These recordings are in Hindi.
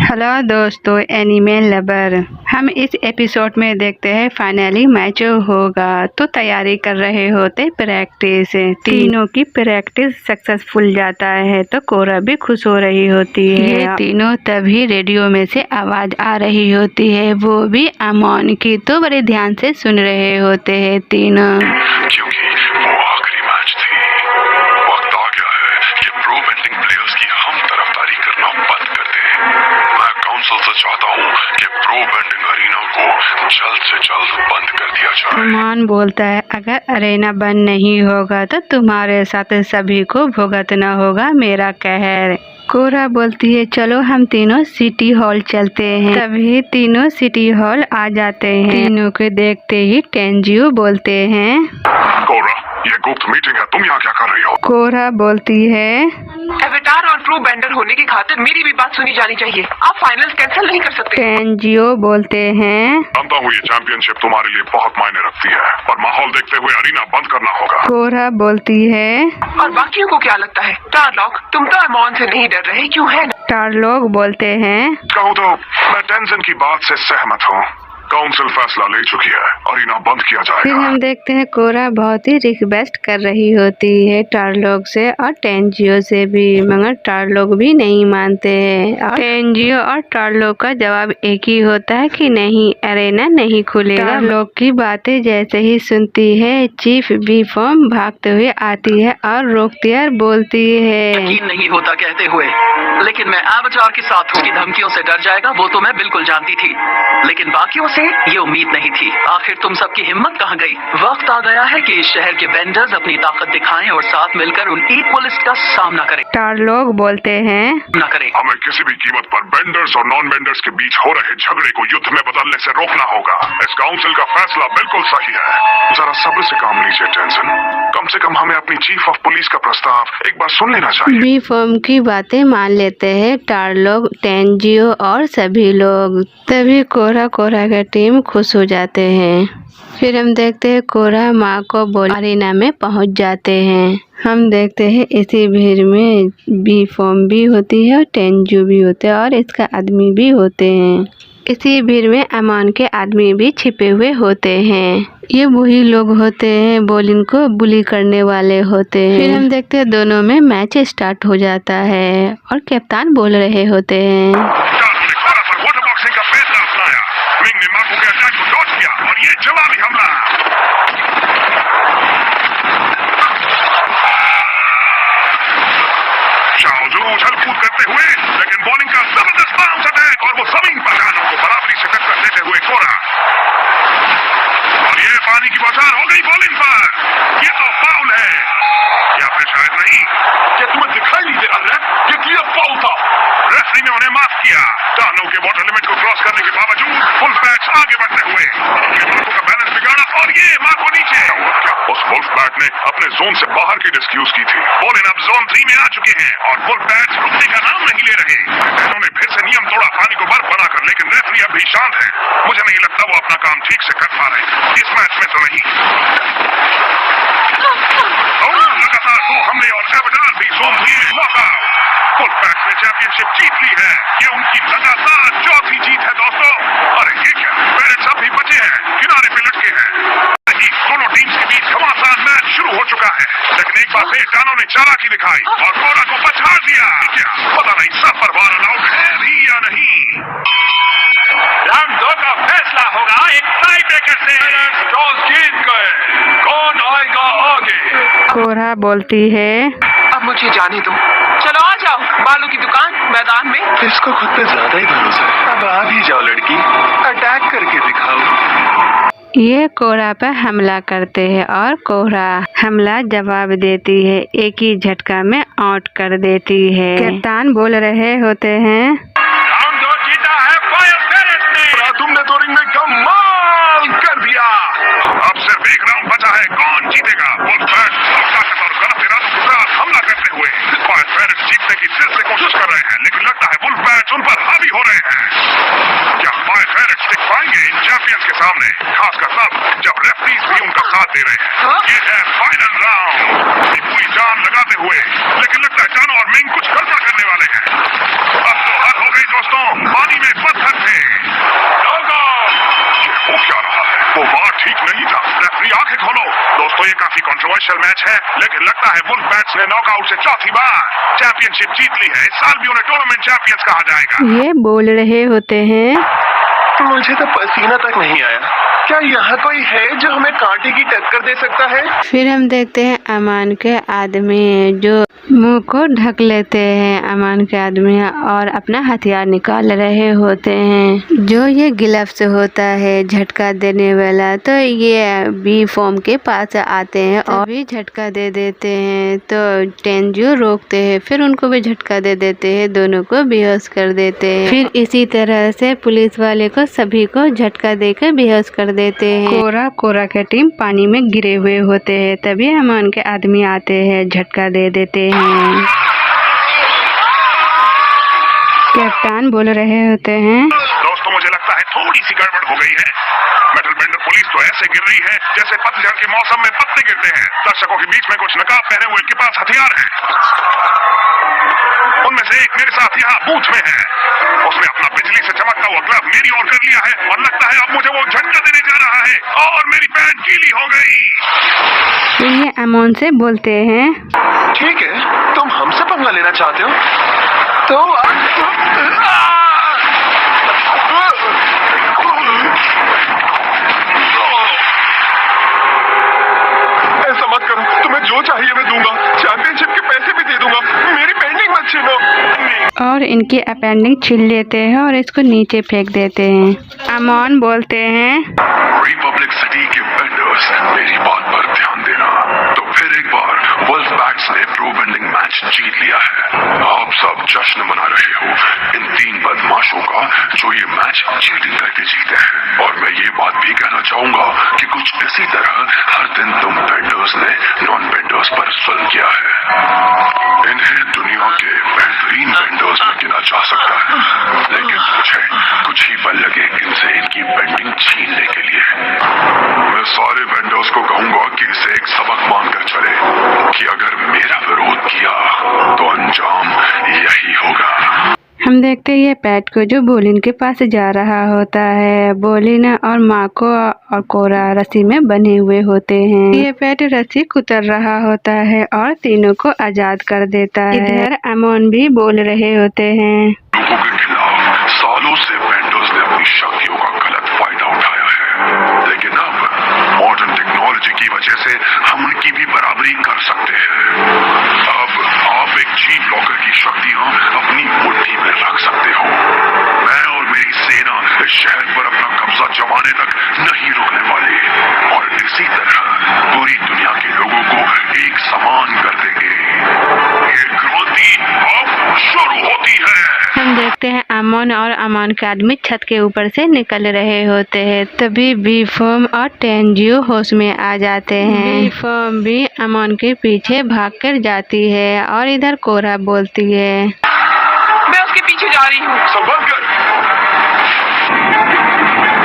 हेलो दोस्तों, एनिमे लवर। हम इस एपिसोड में देखते हैं फाइनली मैच होगा तो तैयारी कर रहे होते प्रैक्टिस। तीनों की प्रैक्टिस सक्सेसफुल जाता है तो कोरा भी खुश हो रही होती है। ये तीनों तभी रेडियो में से आवाज आ रही होती है, वो भी अमन की। तो बड़े ध्यान से सुन रहे होते हैं तीनों। क्योंकि वो आखिरी मैच थी। वक्त आ गया है कि प्रो बेटिंग प्लेयर्स की हम तरफदारी करना बंद कर दें। मैं काउंसिल से चाहता हूँ कि प्रो बेटिंग अरीना को जल्द से जल्द बंद कर दिया जाए। अमन बोलता है, अगर अरेना बंद नहीं होगा तो तुम्हारे साथ सभी को भुगतना होगा मेरा कहर। कोरा बोलती है, चलो हम तीनों सिटी हॉल चलते हैं। तभी तीनों सिटी हॉल आ जाते हैं। तीनों को देखते ही टेंजियो बोलते हैं, कोरा, ये गुप्त मीटिंग है, तुम यहाँ क्या कर रही हो? कोरा बोलती है, एवेटार और प्रो बेंडर होने की खातिर मेरी भी बात सुनी जानी चाहिए। आप फाइनल्स कैंसिल नहीं कर सकते। टेंजियो बोलते हैं, जानता हूँ ये चैंपियनशिप तुम्हारे लिए बहुत मायने रखती है, पर माहौल देखते हुए अरीना बंद करना होगा। कोरा बोलती है, और बाकियों को क्या लगता है? टारलॉक, तुम तो अमन से नहीं डर रहे, क्यों है? टारलॉक बोलते हैं, कहूँ तो मैं टेंशन की बात से सहमत हूँ। काउंसिल फैसला ले चुकी है, अरीना बंद किया फिर जाएगा। हम देखते हैं कोरा बहुत ही रिक्वेस्ट कर रही होती है टारलॉक से और टेंजियो से भी, मगर टारलॉक भी नहीं मानते हैं। और टेंजियो और टारलॉक का जवाब एक ही होता है कि नहीं, अरेना नहीं खुलेगा। टारलॉक की बातें जैसे ही सुनती है, चीफ बी फॉर्म भागते हुए आती है और रोकती है, बोलती है, यकीन नहीं होता कहते हुए, लेकिन मैं एवेटार के साथ हूँ कि धमकियों से डर जाएगा, वो तो मैं बिल्कुल जानती थी, लेकिन बाकियों से ये उम्मीद नहीं थी। आखिर तुम सबकी हिम्मत कहाँ गई? वक्त आ गया है कि इस शहर के बेंडर्स अपनी ताकत दिखाएं और साथ मिलकर उन इक्वलिस्ट का सामना करें। टारलॉक बोलते हैं, न करें। हमें किसी भी कीमत पर बेंडर्स और नॉन बेंडर्स के बीच हो रहे झगड़े को युद्ध में बदलने से रोकना होगा। इस काउंसिल का फैसला बिल्कुल सही है। जरा सब्र से काम लीजिए टेंशन। कम से कम हमें अपनी चीफ ऑफ पुलिस का प्रस्ताव एक बार सुन लेना चाहिए। बी फॉर्म की बातें मान लेते हैं टारलॉक, टेंजियो और सभी लोग। तभी कोरा का टीम खुश हो जाते हैं। फिर हम देखते हैं कोरा माँ को बोल अरीना में पहुंच जाते हैं। हम देखते हैं इसी भीड़ में बी फॉर्म भी होती है और टेंजियो भी होते हैं और इसका आदमी भी होते हैं। इसी भीड़ में अमन के आदमी भी छिपे हुए होते हैं। ये वही लोग होते हैं बोलिन को बुली करने वाले होते हैं। फिर हम देखते हैं दोनों में मैच स्टार्ट हो जाता है और कप्तान बोल रहे होते हैं, और ये जवाबी हमला। चाओजू उछल कूद करते हुए, लेकिन बॉलिंग का जबरदस्त बाउंस अटैक और वो जमीन पर कानों को बराबरी से टक्कर देते हुए कोरा। और ये पानी की बौछार हो गई बॉलिंग पर। ये तो फाउल है, या फिर शायद नहीं। क्या तुम्हें दिखाई नहीं दे रहा है? ये क्लियर फाउल था। रेफरी ने उन्हें माफ किया। टर्नों के वाटर लिमिट को क्रॉस करने के बावजूद फुल बैट्स आगे बढ़ते हुए अपने मार्को का बैलेंस बिगाड़ा और ये मार्को नीचे। क्या उस वुल्फ बैट ने अपने जोन से बाहर की डिस्क्यूज की थी? बॉलिंग अब जोन 3 में आ चुके हैं और वुल्फ बैट्स रुकने का नाम नहीं ले रहे। उन्होंने फिर से नियम तोड़ा पानी को बर्फ बनाकर, लेकिन रेफरी अब भी शांत है। मुझे नहीं लगता वो अपना काम ठीक से कर पा रहे इस मैच में तो नहीं। लगातार 2 हमले और एवेटार भी जोन 3 में लॉकआउट। वुल्फ बैट्स ने चैंपियनशिप जीत ली है। ये उनकी लगातार 4थी जीत है दोस्तों। अरे ये क्या, पेरेंट्स अब भी बचे हैं, किनारे पे लटके हैं। दोनों टीम्स के बीच घमासान मैच शुरू हो चुका है, लेकिन एक बार फिर टानो ने चालाकी दिखाई और कोरा को पछाड़ दिया। क्या पता नहीं सब पर वार अलाउड है भी या नहीं। राउंड 2 का फैसला होगा एक टाई ब्रेकर से। टॉस जीत गए, कौन आएगा आगे? कोरा बोलती है, अब मुझे जाने दो। चलो आ जाओ, बालू की दुकान मैदान में। इसको खुद पे ज्यादा ही भरोसा है। अब आ भी जाओ लड़की, अटैक करके दिखाओ। ये कोरा पर हमला करते हैं और कोरा हमला जवाब देती है, एक ही झटका में आउट कर देती है। कप्तान बोल रहे होते हैं, राउंड 2 जीता है फायर पेरेंट्स ने। तुमने तो रिंग में कमाल कर दिया। अब सिर्फ एक राउंड बचा है, कौन जीतेगा? वुल्फ बैट्स ताकत और गलत इरादों के साथ हमला करते हुए फायर पेरेंट्स जीतने की फिर से कोशिश कर रहे हैं, लेकिन लगता है वुल्फ बैट्स उन पर हावी हो रहे हैं। क्या फायर पेरेंट्स टिक पाएंगे इन चैंपियंस के सामने, खासकर तब जब रेफरीज भी उनका साथ दे रहे हैं? ये है फाइनल राउंड। पूरी जान लगाते हुए, लेकिन लगता है जानो और मिंग कुछ गड़बड़ करने वाले हैं। अब तो हद हो गई दोस्तों। ठीक नहीं था। रेफरी आंखें खोलो। दोस्तों ये काफी कंट्रोवर्शियल मैच है, लेकिन लगता है वुल्फपैक्स ने नॉकआउट से चौथी बार चैंपियनशिप जीत ली है। इस साल भी उन्हें टूर्नामेंट चैंपियंस कहा जाएगा। ये बोल रहे होते हैं, मुझे तो पसीना तक नहीं आया। क्या यहाँ कोई है जो हमें कांटे की टक्कर दे सकता है? फिर हम देखते हैं अमान के आदमी जो मुंह को ढक लेते हैं। अमान के आदमी और अपना हथियार निकाल रहे होते हैं, जो ये ग्लव्स होता है झटका देने वाला। तो ये बी फॉर्म के पास आते हैं और भी झटका दे देते हैं। तो टेंजियो रोकते हैं, फिर उनको भी झटका दे देते हैं, दोनों को बेहोश कर देते हैं। फिर इसी तरह से पुलिस वाले को सभी को झटका देकर बेहोश कर देते हैं। कोरा की टीम पानी में गिरे हुए होते हैं, तभी अमान के आदमी आते हैं, झटका दे देते हैं। कप्तान बोल रहे होते हैं, दोस्तों मुझे लगता है थोड़ी सी गड़बड़ हो गई है। मेटल बेंडर पुलिस तो ऐसे गिर रही है जैसे पतझड़ के मौसम में पत्ते गिरते हैं। दर्शकों के बीच में कुछ नकाब पहने हुए इनके पास हथियार हैं। उनमें से एक मेरे साथ यहाँ बूथ में है। उसने अपना बिजली से चमकता हुआ ग्लव मेरी ओर कर लिया है और लगता है अब मुझे वो झटका देने जा रहा है और मेरी पैंट गीली हो गई। तो ये अमान से बोलते हैं, ठीक है, तुम हमसे पंगा लेना चाहते हो तो ऐसा मत करो। तुम्हें जो चाहिए मैं दूंगा। चैंपियनशिप के पैसे भी दे दूंगा। मेरी पेंडिंग मत छीनो। और इनकी अपेंडिंग छीन लेते हैं और इसको नीचे फेंक देते हैं। अमान बोलते हैं, रिपब्लिक सिटी के बेंडर्स, मेरी बात पर ध्यान देना। तो फिर एक बार वुल्फपैक्स ने प्रो बेंडिंग मैच जीत लिया है। आप सब जश्न मना रहे हो इन 3 बदमाशों का जो ये मैच चीटिंग करके जीते हैं। और मैं ये बात भी कहना चाहूंगा कि कुछ इसी तरह हर दिन तुम बेंडर्स ने नॉन बेंडर्स पर जुल्म किया है। इन्हें दुनिया के बेहतरीन बेंडर्स में गिना जा सकता है, लेकिन मुझे कुछ ही पल लगे इनसे इनकी बेंडिंग छीनने के लिए। मैं सारे वेंडर्स को कहूंगा कि इसे एक सबक मानकर चले कि अगर मेरा विरोध किया तो अंजाम यही होगा। हम देखते हैं ये पैट को जो बोलिन के पास जा रहा होता है। बोलिन और माको और कोरा रस्सी में बने हुए होते हैं। ये पैट रस्सी कुतर रहा होता है और तीनों को आजाद कर देता है। इधर अमन भी बोल रहे होते हैं, लोगों के खिलाफ सालों से वेंडर्स ने अपनी शक्तियों का गलत फायदा उठाया है, लेकिन अब मॉडर्न टेक्नोलॉजी की वजह से हम उनकी भी बराबरी कर सकते हैं। अब आप एक चीप लॉकर की शक्तियां अपनी मुट्ठी में रख सकते हो। मैं और मेरी सेना इस शहर पर अपना कब्जा जमाने तक नहीं रुकने वाले और इसी तरह पूरी दुनिया के लोगों को एक समान कर देंगे। ये क्रांति अब शुरू होती है। हम देखते हैं अमन और अमान के आदमी छत के ऊपर से निकल रहे होते हैं। तभी बी फॉर्म और टेंजियो होश में आ जाते हैं। बी फॉर्म भी अमन के पीछे भागकर जाती है और इधर कोरा बोलती है, मैं उसके पीछे जा रही हूँ। संभल कर।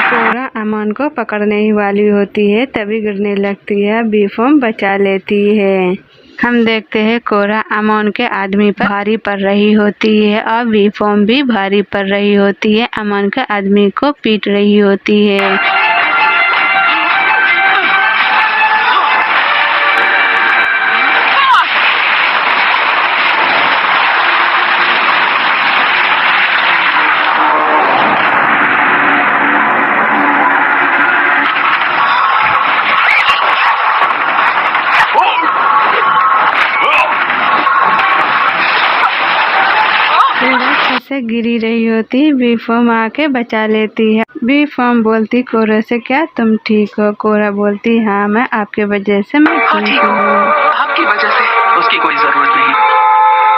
कोरा अमन को पकड़ने ही वाली होती है, तभी गिरने लगती है। बी फॉर्म बचा लेती है। हम देखते हैं कोरा अमन के आदमी पर भारी पड़ रही होती है और बी फॉर्म भी भारी पड़ रही होती है। अमन के आदमी को पीट रही होती है। से गिरी रही होती, बी फॉर्म आके बचा लेती है। बी फॉर्म बोलती कोरा से, क्या तुम ठीक हो? कोरा बोलती, हाँ मैं आपके वजह से मैं ठीक हूँ। आपकी वजह से। उसकी कोई जरूरत नहीं।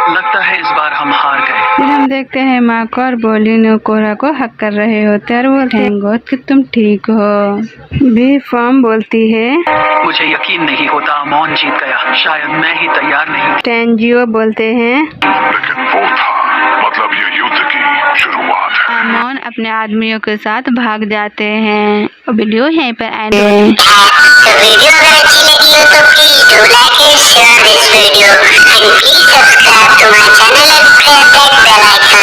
लगता है इस बार हम हार गए। फिर हम देखते हैं माको और बोलिन कोरा को हक कर रहे होते हैं और बोलते हैं गॉड कि तुम ठीक हो। बी फॉर्म बोलती है, मुझे यकीन नहीं होता अमन जीत गया। शायद मैं ही तैयार नहीं। टेंजियो बोलते हैं, लेकिन वो था, मतलब ये युद्ध की शुरुआत है। अमन अपने आदमियों के साथ भाग जाते हैं। वीडियो यहीं पर एंड है। तो वीडियो अगर अच्छी लगी हो तो please do like and share this video and please subscribe to my channel and press that bell icon.